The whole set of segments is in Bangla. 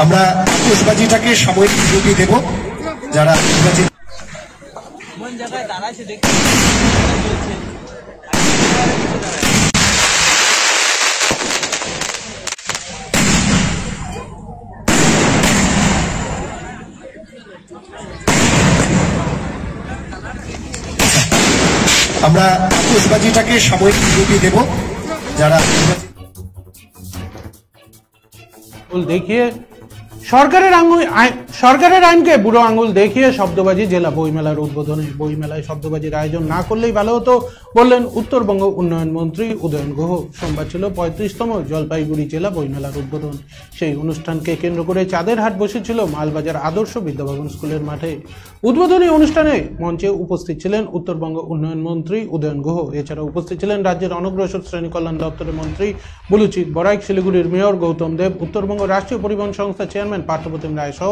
আমরা আতশবাজিটাকে সাময়িক বিরতি দেব। যারা আমরা আতশবাজিটাকে সাময়িক বিরতি দেব। যারা দেখিয়ে সরকারের আইনকে বুড়ো আঙুল দেখিয়ে শব্দবাজি জেলা বইমেলার উদ্বোধনে। বইমেলায় শব্দবাজির আয়োজন না করলেই ভালো হতো বললেন উত্তরবঙ্গ উন্নয়ন মন্ত্রী উদয়ন গুহ। সোমবার ছিল 35তম জলপাইগুড়ি জেলা বইমেলার উদ্বোধন। সেই অনুষ্ঠানকে কেন্দ্র করে চাঁদের হাট বসেছিল মালবাজার আদর্শ বিদ্যাভবন স্কুলের মাঠে। উদ্বোধনী অনুষ্ঠানে মঞ্চে উপস্থিত ছিলেন উত্তরবঙ্গ উন্নয়ন মন্ত্রী উদয়ন গুহ। এছাড়া উপস্থিত ছিলেন রাজ্যের অনগ্রসর শ্রেণী কল্যাণ দপ্তরের মন্ত্রী বুলুচিত বরাইক, শিলিগুড়ির মেয়র গৌতম দেব, উত্তরবঙ্গ রাষ্ট্রীয় পরিবহন সংস্থা চেয়ারম্যান পার্থপ্রতিম রায় সহ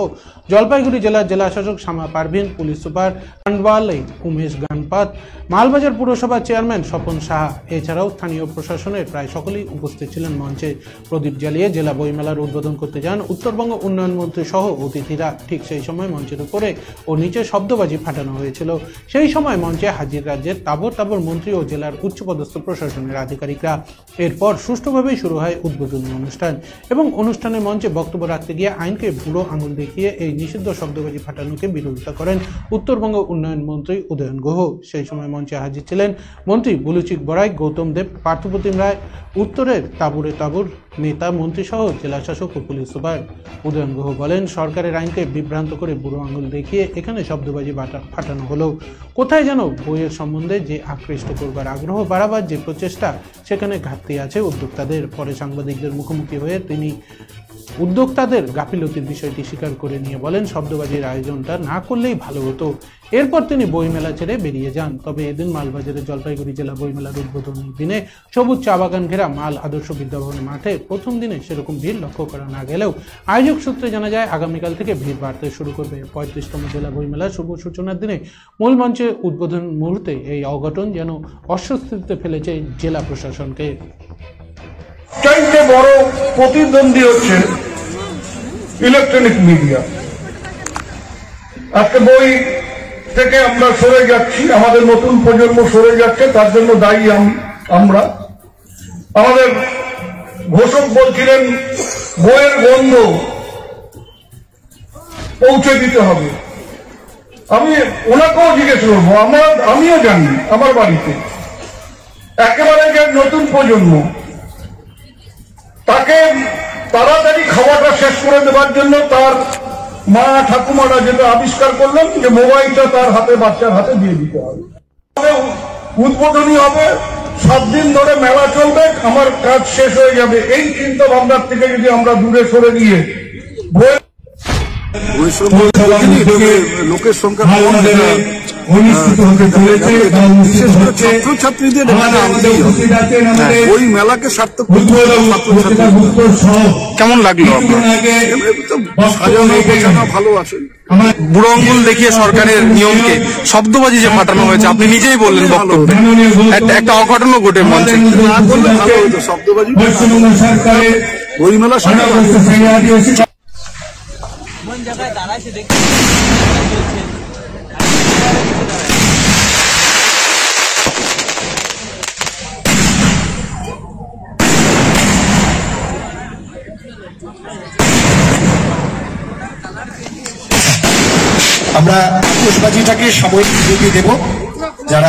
জলপাইগুড়ি জেলার জেলাশাসক শামা পারভিন, পুলিশ সুপার কান্ডওয়ালে উমেশ গানপাত, মালবাজার পুরসভার চেয়ারম্যান স্বপন সাহা এছাড়াও স্থানীয় প্রশাসনের প্রায় সকলেই উপস্থিত ছিলেন। মঞ্চে প্রদীপ জ্বালিয়ে জেলা বইমেলার উদ্বোধন করতে যান উত্তরবঙ্গ উন্নয়ন মন্ত্রী সহ অতিথিরা। ঠিক সেই সময় মঞ্চের উপরে ও নিচে শব্দবাজি ফাটানো হয়েছিল। সেই সময় মঞ্চে হাজির রাজ্যের তাবর তাবর মন্ত্রী ও জেলার উচ্চপদস্থ প্রশাসনের আধিকারিকরা। এরপর সুষ্ঠুভাবেই শুরু হয় উদ্বোধনী অনুষ্ঠান এবং অনুষ্ঠানের মঞ্চে বক্তব্য রাখতে গিয়ে আইনকে বুড়ো আঙুল দেখিয়ে এই নিষিদ্ধ শব্দবাজি ফাটানোকে বিরোধিতা করেন উত্তরবঙ্গ উন্নয়ন মন্ত্রী উদয়ন গুহ। সেই সময় মঞ্চে হাজির ছিলেন মন্ত্রী বুলুচিত বরাইক, গৌতম দেব, পার্থপ্রতিম রায়, উত্তরের তাবুরে তাবুর নেতা মন্ত্রী সহ জেলাশাসক ও পুলিশ সুপার। উদয়ন গুহ বলেন, সরকারের আইনকে বিভ্রান্ত করে বুড়ো আঙুল দেখিয়ে এখানে শব্দবাজি ফাটানো হলো। কোথায় যেন বইয়ের সম্বন্ধে যে আকৃষ্ট করবার আগ্রহ বাড়াবার যে প্রচেষ্টা, সেখানে ঘাটতি আছে উদ্যোক্তাদের। পরে সাংবাদিকদের মুখোমুখি হয়ে তিনি উদ্যোক্তাদের গাফিলতির বিষয়টি স্বীকার করে নিয়ে বলেন, শব্দবাজির আয়োজনটা না করলেই ভালো হতো। এরপর তিনি বইমেলা ছেড়ে বেরিয়ে যান। তবে এদিন মালবাজারের জলপাইগুড়ি জেলা বইমেলার উদ্বোধনী দিনে সবুজ চা বাগান ঘেরা মাল আদর্শ বিদ্যাভবন মাঠে প্রথম দিনে সেরকম ভিড় লক্ষ্য করা না গেলেও আয়োজক সূত্রে জানা যায় আগামীকাল থেকে ভিড় বাড়তে শুরু করবে। 35তম জেলা বইমেলার শুভ সূচনার দিনে মূল মঞ্চে উদ্বোধন মুহূর্তে এই অঘটন যেন অস্বস্তিতে ফেলেছে জেলা প্রশাসনকে। চাইতে বড় প্রতিদ্বন্দ্বী হচ্ছে ইলেকট্রনিক মিডিয়া। আজকে বই থেকে আমরা সরে যাচ্ছি, আমাদের নতুন প্রজন্ম সরে যাচ্ছে, তার জন্য দায়ী আমরা। আমাদের ঘোষক বলছিলেন বইয়ের গন্ধ পৌঁছে দিতে হবে। আমি ওনাকেও জিজ্ঞেস করবো, আমিও জানি আমার বাড়িতে একেবারে যে নতুন প্রজন্ম, তাকে তাড়াতাড়ি খাওয়াটা শেষ করে দেওয়ার জন্য তার মা ঠাকুমারা যেটা আবিষ্কার করলেন যে মোবাইলটা তার হাতে, বাচ্চার হাতে দিয়ে দিতে হবে। উদ্বোধনী হবে, 7 দিন ধরে মেলা চলবে, আমার কাজ শেষ হয়ে যাবে। এই চিন্তা ভাবনার থেকে যদি আমরা দূরে সরে গিয়ে লোকের সংখ্যা ছাত্রছাত্রীদের ওই মেলাকে সার্থক কেমন লাগলো? ভালো আছে। বুড়ো আঙুল দেখিয়ে সরকারের নিয়মকে শব্দবাজি যে ফাটানো হয়েছে, আপনি নিজেই বললেন বক্তব্যে একটা অঘটনও ঘটে মঞ্চে। শব্দবাজি ওই মেলা আমরা আতশবাজিটাকে সাময়িক বিরতি দেব। যারা